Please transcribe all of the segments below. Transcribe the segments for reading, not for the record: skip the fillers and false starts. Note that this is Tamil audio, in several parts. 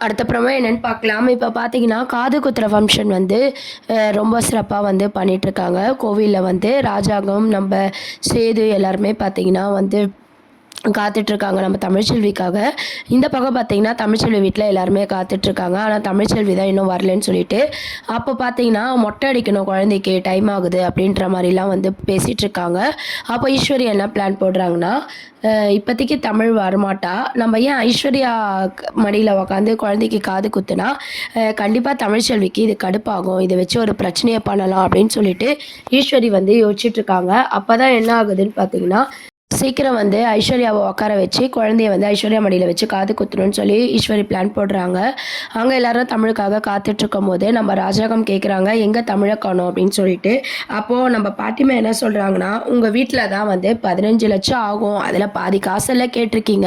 அடுத்தப்புறமா என்னன்னு பார்க்கலாம். இப்போ பார்த்தீங்கன்னா, காது குத்துற ஃபங்க்ஷன் வந்து ரொம்ப சிறப்பா வந்து பண்ணிட்டுருக்காங்க. கோவில்ல வந்து ராஜாங்கம், நம்ப சேது எல்லாருமே பார்த்தீங்கன்னா வந்து காத்துட்ருக்காங்க நம்ம தமிழ்ச்செல்விக்காக. இந்த பக்கம் பார்த்தீங்கன்னா, தமிழ்ச்செல்வி வீட்ல எல்லாருமே காத்துட்ருக்காங்க. ஆனா, தமிழ்ச்செல்வி தான் இன்னும் வரலன்னு சொல்லிட்டு, அப்போ பார்த்தீங்கன்னா, "மொட்டை அடிக்கணும் குழந்தைக்கு, டைம் ஆகுது." அப்படின்ற மாரிலாம் வந்து பேசிட்டுருக்காங்க. அப்போ ஈஸ்வரி என்ன பிளான் போடுறாங்கன்னா, இப்போதைக்கு தமிழ் வரமாட்டா. நம்ம ஏன் ஐஸ்வர்யா மடியில உக்காந்து குழந்தைக்கு காது குத்துனா, கண்டிப்பா தமிழ்ச்செல்விக்கு இது கடுப்பாகும். இத வச்சு ஒரு பிரச்சனைய பண்ணலாம் அப்படின்னு சொல்லிட்டு, ஈஸ்வரி வந்து யோசிச்சுட்ருக்காங்க. அப்பதான் என்ன ஆகுதுன்னு பார்த்தீங்கன்னா, சீக்கிரம் வந்து ஐஸ்வர்யாவ உட்கார வச்சு, குழந்தைய வந்து ஐஸ்வர்யா மடியில வச்சு காது குத்தணும்னு சொல்லி ஈஸ்வரி பிளான் போடுறாங்க. அங்க எல்லாரும் தமிழுக்காக காத்துட்ருக்கும்போது, நம்ம ராஜாங்கம் கேட்குறாங்க, "எங்க தமிழ காணோம்?" அப்படின்னு சொல்லிட்டு. அப்போ நம்ம பாட்டிமா என்ன சொல்றாங்கன்னா, "உங்க வீட்ல தான் வந்து 15,00,000 ஆகும். அதுல பாதி காசெல்லாம் கேட்டிருக்கீங்க.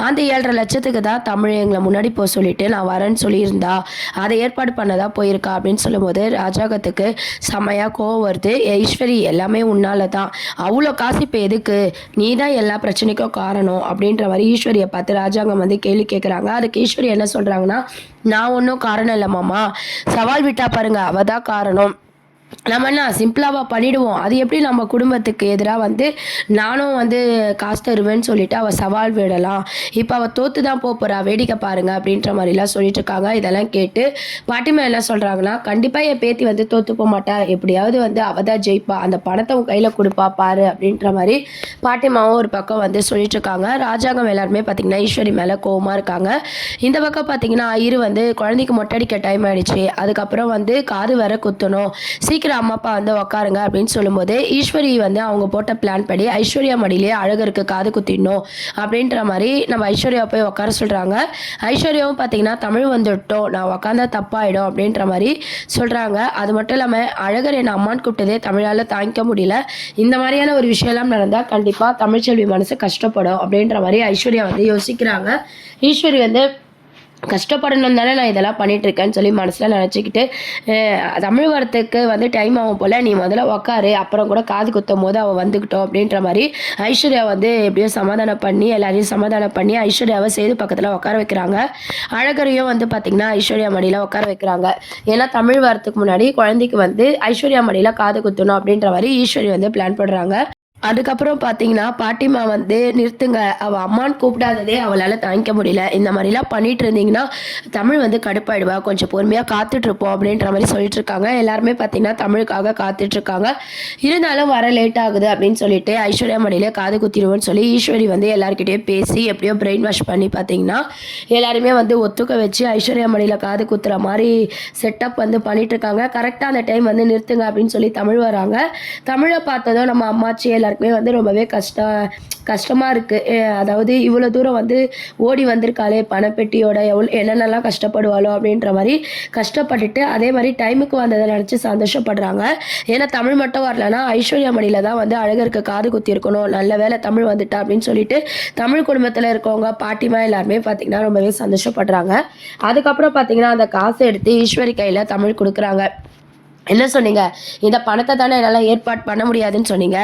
அந்த 7,50,000க்கு தான் தமிழ் எங்கள முன்னாடி போ சொல்லிட்டு, நான் வரேன்னு சொல்லியிருந்தா. அத ஏற்பாடு பண்ண தான் போயிருக்கா." அப்படின்னு சொல்லும்போது, ராஜாங்கத்துக்கு செம்மையா கோவம் வருது. "ஈஸ்வரி எல்லாமே உன்னால தான். அவ்ளோ காசு இப்ப எதுக்கு? நீ தான் எல்லா பிரச்சனைக்கும் காரணம்." அப்படின்ற மாரி ஈஸ்வரிய பார்த்து ராஜாங்கம் வந்து கேள்வி கேட்குறாங்க. அதுக்கு ஈஸ்வரி என்ன சொல்றாங்கன்னா, "நான் ஒண்ணும் காரணம் இல்ல மாமா. சவால் விட்டா பாருங்க, அவ தான் காரணம். நம்ம என்ன சிம்பிளாவா பண்ணிடுவோம். அது எப்படி நம்ம குடும்பத்துக்கு எதிரா வந்து நானும் வந்து காசு தருவேன்னு சொல்லிட்டு அவ சவால் விடலாம். இப்ப அவ தோத்து தான் போறா. வேடிக்கை பாருங்க." அப்படின்ற மாரிலாம் சொல்லிட்டு இருக்காங்க. இதெல்லாம் கேட்டு பாட்டிம்மா என்ன சொல்றாங்கன்னா, "கண்டிப்பா என் பேத்தி வந்து தோத்து போமாட்டா. எப்படியாவது வந்து அவ தான் ஜெயிப்பா. அந்த பணத்த உன் கையில குடுப்பா பாரு." அப்படின்ற மாரி பாட்டிம்மாவும் ஒரு பக்கம் வந்து சொல்லிட்டு இருக்காங்க. ராஜாங்கம் எல்லாருமே பார்த்தீங்கன்னா, ஈஸ்வரி மேல கோவமா இருக்காங்க. இந்த பக்கம் பார்த்தீங்கன்னா, ஐயரு வந்து குழந்தைக்கு மொட்டை அடிக்க டைம் ஆயிடுச்சு. அதுக்கப்புறம் வந்து காது வேற குத்தணும். சீக்கிரம் அம்மா, அப்பா வந்து உட்காருங்க அப்படின்னு சொல்லும்போது, ஈஸ்வரி வந்து அவங்க போட்ட பிளான் படி ஐஸ்வர்யா மடியிலேயே அழகருக்கு காது குத்திடணும் அப்படின்ற மாரி நம்ம ஐஸ்வர்யாவ போய் உட்கார சொல்றாங்க. ஐஸ்வர்யாவும் பார்த்தீங்கன்னா, "தமிழ் வந்துட்டோம். நான் உட்காந்தா தப்பாயிடும்." அப்படின்ற மாரி சொல்றாங்க. அது மட்டும் இல்லாம, "அழகர் என்ன அம்மான்னு கூப்பிட்டதே தமிழால தாங்கிக்க முடியல. இந்த மாரியான ஒரு விஷயம்லாம் நடந்தா கண்டிப்பா தமிழ்ச்செல்வி மனசு கஷ்டப்படும்." அப்படின்ற மாரி ஐஸ்வர்யா வந்து யோசிக்கிறாங்க. ஈஸ்வரி வந்து கஷ்டப்படணும் தானே நான் இதெல்லாம் பண்ணிட்டுருக்கேன்னு சொல்லி மனசுல நெனச்சுக்கிட்டு, தமிழ் வரத்துக்கு வந்து டைம் ஆகும் போல. நீ முதல்ல உட்காரு. அப்புறம் கூட காது குத்தும்போது அவ வந்துக்கட்டும்." அப்படின்ற மாரி ஐஸ்வர்யா வந்து எப்படியோ சமாதானம் பண்ணி, எல்லாரையும் சமாதானம் பண்ணி ஐஸ்வர்யாவ சேது பக்கத்துல உட்கார வைக்கிறாங்க. அழகரையும் வந்து பார்த்தீங்கன்னா, ஐஸ்வர்யா மடியில உட்கார வைக்கிறாங்க. ஏன்னா தமிழ் வரத்துக்கு முன்னாடி குழந்தைக்கு வந்து ஐஸ்வர்யா மடியில காது குத்தணும் அப்படின்ற மாரி ஈஸ்வரி வந்து பிளான் போடுறாங்க. அதுக்கப்புறம் பார்த்தீங்கன்னா, பாட்டிம்மா வந்து, "நிறுத்துங்க. அவ அம்மான்னு கூப்பிடாததே அவளால தாங்கிக்க முடியல. இந்த மாரிலாம் பண்ணிட்டு இருந்தீங்கன்னா, தமிழ் வந்து கடுப்பாயிடுவா. கொஞ்சம் பொறுமையா காத்துட்ருப்போம்." அப்படின்ற மாரி சொல்லிட்டுருக்காங்க. எல்லாருமே பார்த்தீங்கன்னா, தமிழுக்காக காத்துட்ருக்காங்க. இருந்தாலும் வர லேட் ஆகுது அப்படின்னு சொல்லிட்டு, ஐஸ்வர்யா மடியில காது குத்திருவோன்னு சொல்லி ஈஸ்வரி வந்து எல்லார்கிட்டயும் பேசி, எப்படியோ பிரெயின் வாஷ் பண்ணி பார்த்தீங்கன்னா, எல்லாரையுமே வந்து ஒத்துக்க வச்சு ஐஸ்வர்யா மடியில காது குத்துற மாரி செட்டப் வந்து பண்ணிட்டுருக்காங்க. கரெக்ட்டா அந்த டைம் வந்து, "நிறுத்துங்க." அப்படின்னு சொல்லி தமிழ் வராங்க. தமிழ பார்த்ததும் நம்ம அம்மாச்சி எல்லாருக்குமே வந்து ரொம்பவே கஷ்டமா இருக்கு. அதாவது இவ்வளோ தூரம் வந்து ஓடி வந்திருக்காளே பணப்பெட்டியோட, என்னென்னலாம் கஷ்டப்படுவாளோ அப்படின்ற மாரி கஷ்டப்பட்டுட்டு, அதே மாரி டைமுக்கு வந்தத நெனச்சு சந்தோஷப்படுறாங்க. ஏன்னா தமிழ் மட்டும் வரலன்னா, ஐஸ்வர்யா மடியில தான் வந்து அழகருக்கு காது குத்தியிருக்கணும். நல்ல வேளை தமிழ் வந்துட்டா அப்படின்னு சொல்லிட்டு, தமிழ் குடும்பத்தில இருக்கவங்க, பாட்டிமா எல்லாருமே பார்த்தீங்கன்னா, ரொம்பவே சந்தோஷப்படுறாங்க. அதுக்கப்புறம் பார்த்தீங்கன்னா, அந்த காச எடுத்து ஈஸ்வரி கையில தமிழ் குடுக்குறாங்க. "என்ன சொன்னீங்க? இந்த பணத்த தானே என்னால ஏற்பாடு பண்ண முடியாதுன்னு சொன்னீங்க.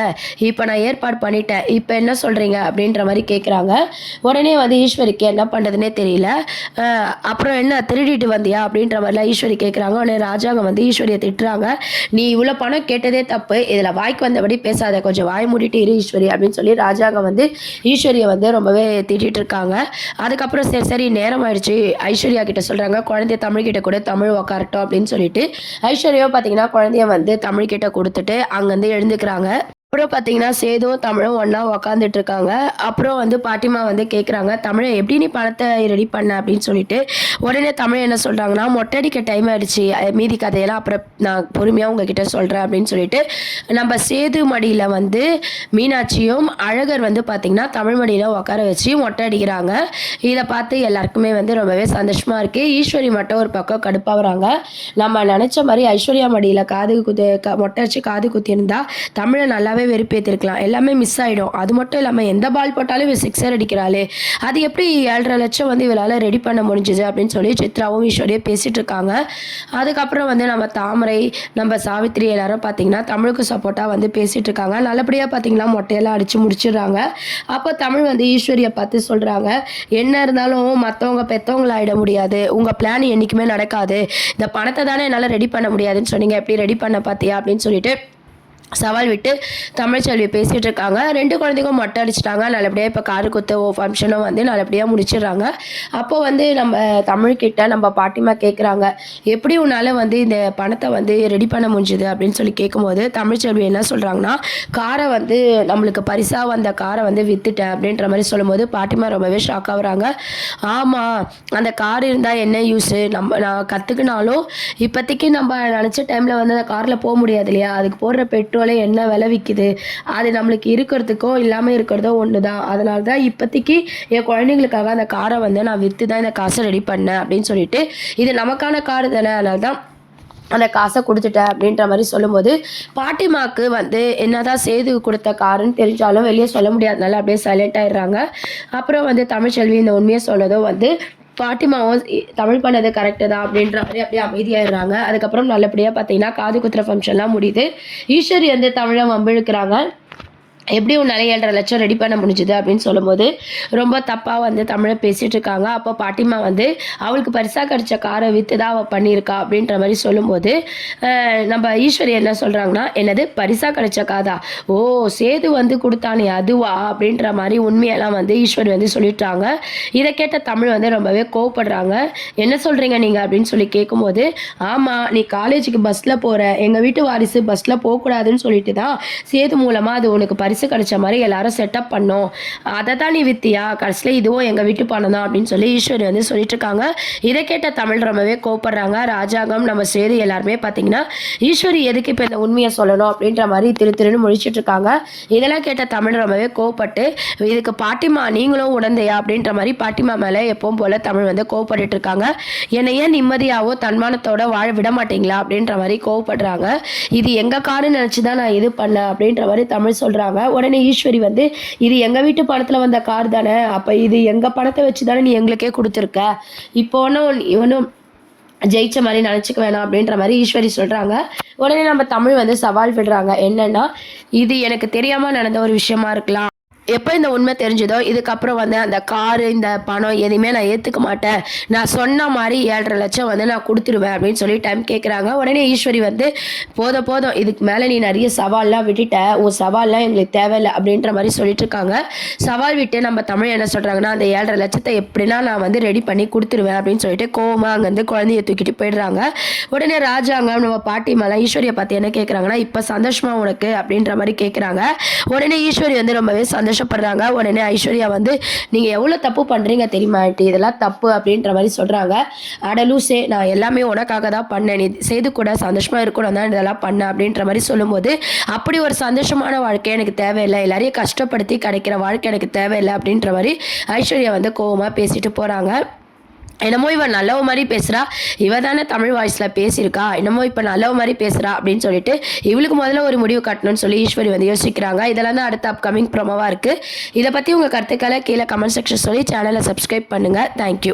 இப்ப நான் ஏற்பாடு பண்ணிட்டேன். இப்ப என்ன சொல்றீங்க?" அப்படின்ற மாரி கேட்குறாங்க. உடனே வந்து ஈஸ்வரிக்கு என்ன பண்றதுன்னே தெரியல. அ "அப்புறம் என்ன திருடிட்டு வந்தியா?" அப்படின்ற மாரிலாம் ஈஸ்வரி கேட்குறாங்க. உடனே ராஜாங்கம் வந்து ஈஸ்வரிய திட்டுறாங்க. "நீ இவ்வளோ பணம் கேட்டதே தப்பு. இதுல வாய்க்கு வந்தபடி பேசாத. கொஞ்சம் வாய மூடிட்டு இரு ஈஸ்வரி." அப்படின்னு சொல்லி ராஜாங்கம் வந்து ஈஸ்வரிய வந்து ரொம்பவே திட்டிட்டு இருக்காங்க. அதுக்கப்புறம் சரி, சரி நேரம் ஆயிடுச்சு. ஐஸ்வர்யா கிட்ட சொல்றாங்க, "குழந்தைய தமிழ்கிட்ட குடு. தமிழ் உட்காரட்டும்." அப்படின்னு சொல்லிட்டு ஐஸ்வர்யாவ பார்த்தீங்கன்னா, குழந்தைய வந்து தமிழ்கிட்ட குடுத்துட்டு அங்கருந்து எழுந்துக்கிறாங்க. அப்புறம் பார்த்தீங்கன்னா, சேதுவும் தமிழும் ஒண்ணா உக்காந்துட்டு இருக்காங்க. அப்புறம் வந்து பாட்டிம்மா வந்து கேட்குறாங்க, "தமிழ எப்படி நீ பணத்த ரெடி பண்ண?" அப்படின்னு சொல்லிட்டு. உடனே தமிழ் என்ன சொல்றாங்கன்னா, "மொட்டை அடிக்க டைம் ஆயிடுச்சு. மீதி கதையெல்லாம் அப்புறம் நான் பொறுமையா உங்ககிட்ட சொல்றேன்." அப்படின்னு சொல்லிட்டு, நம்ம சேது மடியில வந்து மீனாட்சியும், அழகர் வந்து பார்த்தீங்கன்னா, தமிழ் மடியில உட்கார வச்சு மொட்டை அடிக்கிறாங்க. இத பார்த்து எல்லாருக்குமே வந்து ரொம்பவே சந்தோஷமா இருக்கு. ஈஸ்வரி மட்டும் ஒரு பக்கம் கடுப்பாவுறாங்க. நம்ம நெனச்ச மாரி ஐஸ்வர்யா மடியில காது குத்து மொட்டை அடிச்சு காது குத்தியிருந்தா, தமிழ நல்லாவே எல்லாமே வெறுப்பேற்றிருக்கலாம், எல்லாமே மிஸ் ஆகிடும். அது மட்டும் இல்லாமல் எந்த பால் போட்டாலும் இவ சிக்ஸர் அடிக்கிறாளே, அது எப்படி 7.5 லட்சம் வந்து இவளால் ரெடி பண்ண முடிஞ்சுது அப்படின்னு சொல்லி சித்ராவும் ஈஸ்வரியும் பேசிகிட்டு இருக்காங்க. அதுக்கப்புறம் வந்து நம்ம தாமரை, நம்ம சாவித்திரி எல்லாரும் பார்த்தீங்கன்னா தமிழுக்கு சப்போர்ட்டாக வந்து பேசிகிட்டு இருக்காங்க. நல்லபடியாக பார்த்தீங்கன்னா மொட்டையெல்லாம் அடித்து முடிச்சிடுறாங்க. அப்போ தமிழ் வந்து ஈஸ்வரியை பார்த்து சொல்கிறாங்க, என்ன இருந்தாலும் மற்றவங்க பெற்றவங்களாயிட முடியாது, உங்கள் பிளான் என்றைக்குமே நடக்காது, இந்த பணத்தை தானே என்னால் ரெடி பண்ண முடியாதுன்னு சொன்னீங்க, எப்படி ரெடி பண்ண பார்த்தியா அப்படின்னு சொல்லிட்டு சவால் விட்டு தமிழ்ச்செல்வி பேசிகிட்டு இருக்காங்க. 2 குழந்தைக்கும் மொட்டை அடிச்சிட்டாங்க. நல்லபடியாக இப்போ காது குத்து ஃபங்க்ஷனும் வந்து நல்லபடியாக முடிச்சிடுறாங்க. அப்போ வந்து நம்ம தமிழ்கிட்ட நம்ம பாட்டிமா கேட்குறாங்க, எப்படி உன்னால் வந்து இந்த பணத்தை வந்து ரெடி பண்ண முடிஞ்சுது அப்படின்னு சொல்லி கேட்கும்போது தமிழ்ச்செல்வி என்ன சொல்கிறாங்கன்னா, காரை வந்து நம்மளுக்கு பரிசாக வந்த காரை வந்து விற்றுட்டேன் அப்படின்ற மாதிரி சொல்லும்போது பாட்டிமா ரொம்பவே ஷாக் ஆகுறாங்க. ஆமாம், அந்த கார் இருந்தால் என்ன யூஸு, நான் கற்றுக்கினாலும் இப்போதைக்கு நம்ம நினச்ச டைமில் வந்து அந்த காரில் போக முடியாது இல்லையா, அதுக்கு போடுற பெட்ரோல் என்ன விலை விற்கிது, அது நம்மளுக்கு இருக்கிறதுக்கோ இல்லாமல் இருக்கிறதோ ஒன்று தான். அதனால தான் இப்போதைக்கு என் குழந்தைங்களுக்காக அந்த காரை வந்து நான் விற்று தான் இந்த காசை ரெடி பண்ணேன் அப்படின்னு சொல்லிட்டு, இது நமக்கான கார் தானே, அதனால தான் அந்த காசை கொடுத்துட்டேன் அப்படின்ற மாதிரி சொல்லும்போது பாட்டிமாவுக்கு வந்து என்னதான் சேது கொடுத்த காருன்னு தெரிஞ்சாலும் வெளியே சொல்ல முடியாதனால அப்படியே சைலண்ட் ஆயிடுறாங்க. அப்புறம் வந்து தமிழ்ச்செல்வி இந்த உண்மையை சொன்னதும் வந்து பாட்டிமாவும் தமிழ் பண்ணது கரெக்டு தான் அப்படின்ற மாதிரி அப்படியே அமைதியாகிடுறாங்க. அதுக்கப்புறம் நல்லபடியாக பார்த்தீங்கன்னா காது குத்துற ஃபங்க்ஷன்லாம் முடியுது. ஈஸ்வரி வந்து தமிழை வம்பிழுக்கிறாங்க, எப்படி உன்னால் 7.5 லட்சம் ரெடி பண்ண முடிஞ்சுது அப்படின்னு சொல்லும்போது ரொம்ப தப்பாக வந்து தமிழை பேசிகிட்டு இருக்காங்க. அப்போ பாட்டிமா வந்து அவளுக்கு பரிசாக கிடச்ச காரை விற்று தான் அவள் பண்ணியிருக்கா அப்படின்ற மாதிரி சொல்லும்போது நம்ம ஈஸ்வரி என்ன சொல்கிறாங்கன்னா, என்னது பரிசாக கிடச்ச காதா, ஓ சேது வந்து கொடுத்தானே அதுவா அப்படின்ற மாதிரி உண்மையெல்லாம் வந்து ஈஸ்வரி வந்து சொல்லிட்டாங்க. இதை கேட்ட தமிழ் வந்து ரொம்பவே கோவப்படுறாங்க. என்ன சொல்கிறீங்க நீங்கள் அப்படின்னு சொல்லி கேட்கும்போது, ஆமாம் நீ காலேஜுக்கு பஸ்ஸில் போகிற, எங்கள் வீட்டு வாரிசு பஸ்ஸில் போகக்கூடாதுன்னு சொல்லிட்டு தான் சேது மூலமாக அது உனக்கு பரிசு கிடைச்ச மாதிரி எல்லாரும் செட்டப் பண்ணோம், அதை தான் நீ வித்தியா, கடைசியில் இதுவும் எங்கள் வீட்டு பணம் தான் அப்படின்னு சொல்லி ஈஸ்வரி வந்து சொல்லிட்டு இருக்காங்க. இதை கேட்ட தமிழ் ரொம்பவே கோவப்படுறாங்க. ராஜாங்கம் நம்ம சேது எல்லாருமே பார்த்தீங்கன்னா ஈஸ்வரி எதுக்கு இப்போ இந்த உண்மையை சொல்லணும் அப்படின்ற மாதிரி திருன்னு முழிச்சிட்டு இருக்காங்க. இதெல்லாம் கேட்ட தமிழ் ரொம்பவே கோவப்பட்டு, இதுக்கு பாட்டிமா நீங்களும் உடந்தையா அப்படின்ற மாதிரி பாட்டிமா மேலே எப்பவும் போல தமிழ் வந்து கோவப்பட்டு இருக்காங்க. என்னை ஏன் நிம்மதியாவோ தன்மானத்தோட வாழ விட மாட்டீங்களா அப்படின்ற மாதிரி கோவப்படுறாங்க. இது எங்கள் காருன்னு நினச்சி தான் நான் இது பண்ணேன் அப்படின்ற மாதிரி தமிழ் சொல்கிறாங்க. உடனே ஈஸ்வரி வந்து, இது எங்கள் வீட்டு பணத்தில் வந்த கார் தானே, அப்போ இது எங்கள் பணத்தை வச்சு தானே நீ எங்களுக்கே கொடுத்துருக்க, இப்போ ஒன்றும் இவனும் ஜெயிச்ச மாதிரி நினச்சிக்க வேணாம் அப்படின்ற மாதிரி ஈஸ்வரி சொல்கிறாங்க. உடனே நம்ம தமிழ் வந்து சவால் விடுறாங்க, என்னென்னா இது எனக்கு தெரியாமல் நடந்த ஒரு விஷயமா இருக்கலாம், எப்போ இந்த உண்மை தெரிஞ்சதோ இதுக்கப்புறம் வந்து அந்த காரு இந்த பணம் எதுவுமே நான் ஏற்றுக்க மாட்டேன், நான் சொன்ன மாதிரி 7.5 லட்சம் வந்து நான் கொடுத்துருவேன் அப்படின்னு சொல்லி டைம் கேட்குறாங்க. உடனே ஈஸ்வரி வந்து, போதும் இதுக்கு மேலே நீ நிறைய சவால்லாம் விட்டுட்ட, உன் சவால்லாம் எங்களுக்கு தேவையில்லை அப்படின்ற மாதிரி சொல்லிட்டு இருக்காங்க. சவால் விட்டு நம்ம தமிழ் என்ன சொல்கிறாங்கன்னா, அந்த 7.5 லட்சத்தை எப்படின்னா நான் வந்து ரெடி பண்ணி கொடுத்துருவேன் அப்படின்னு சொல்லிட்டு கோவமாக அங்கேருந்து குழந்தைய தூக்கிட்டு போயிடுறாங்க. உடனே ராஜாங்கம் நம்ம பாட்டிமாலாம் ஈஸ்வரியை பார்த்து என்ன கேட்குறாங்கன்னா, இப்போ சந்தோஷமா உனக்கு அப்படின்ற மாதிரி கேட்குறாங்க. உடனே ஈஸ்வரி வந்து ரொம்பவே சந்தோஷப்படுறாங்க. உடனே ஐஸ்வர்யா வந்து, நீங்கள் எவ்வளோ தப்பு பண்ணுறீங்க தெரியுமா, இதெல்லாம் தப்பு அப்படின்ற மாதிரி சொல்கிறாங்க. அடலூசே, நான் எல்லாமே உனக்காக தான் பண்ணேன், நீ செய்து கூட சந்தோஷமாக இருக்கணும் தான் இதெல்லாம் பண்ணேன் அப்படின்ற மாதிரி சொல்லும்போது, அப்படி ஒரு சந்தோஷமான வாழ்க்கை எனக்கு தேவையில்லை, எல்லாரையும் கஷ்டப்படுத்தி கிடைக்கிற வாழ்க்கை எனக்கு தேவையில்லை அப்படின்ற மாதிரி ஐஸ்வர்யா வந்து கோவமாக பேசிட்டு போகிறாங்க. என்னமோ இவ நல்லவ மாதிரி பேசுகிறா, இவ தானே தமிழ் வாய்ஸில் பேசியிருக்கா, என்னமோ இப்போ நல்லவ மாதிரி பேசுகிறா அப்படின்னு சொல்லிட்டு இவளுக்கு முதல்ல ஒரு முடிவு கட்டணும்னு சொல்லி ஈஸ்வரி வந்து யோசிக்கிறாங்க. இதெல்லாம் தான் அடுத்த அப்கமிங் ப்ரோமோவாக இருக்குது. இதை பற்றி உங்கள் கருத்துக்களை கீழே கமெண்ட் செக்ஷன் சொல்லி சேனலை சப்ஸ்கிரைப் பண்ணுங்கள். தேங்க்யூ.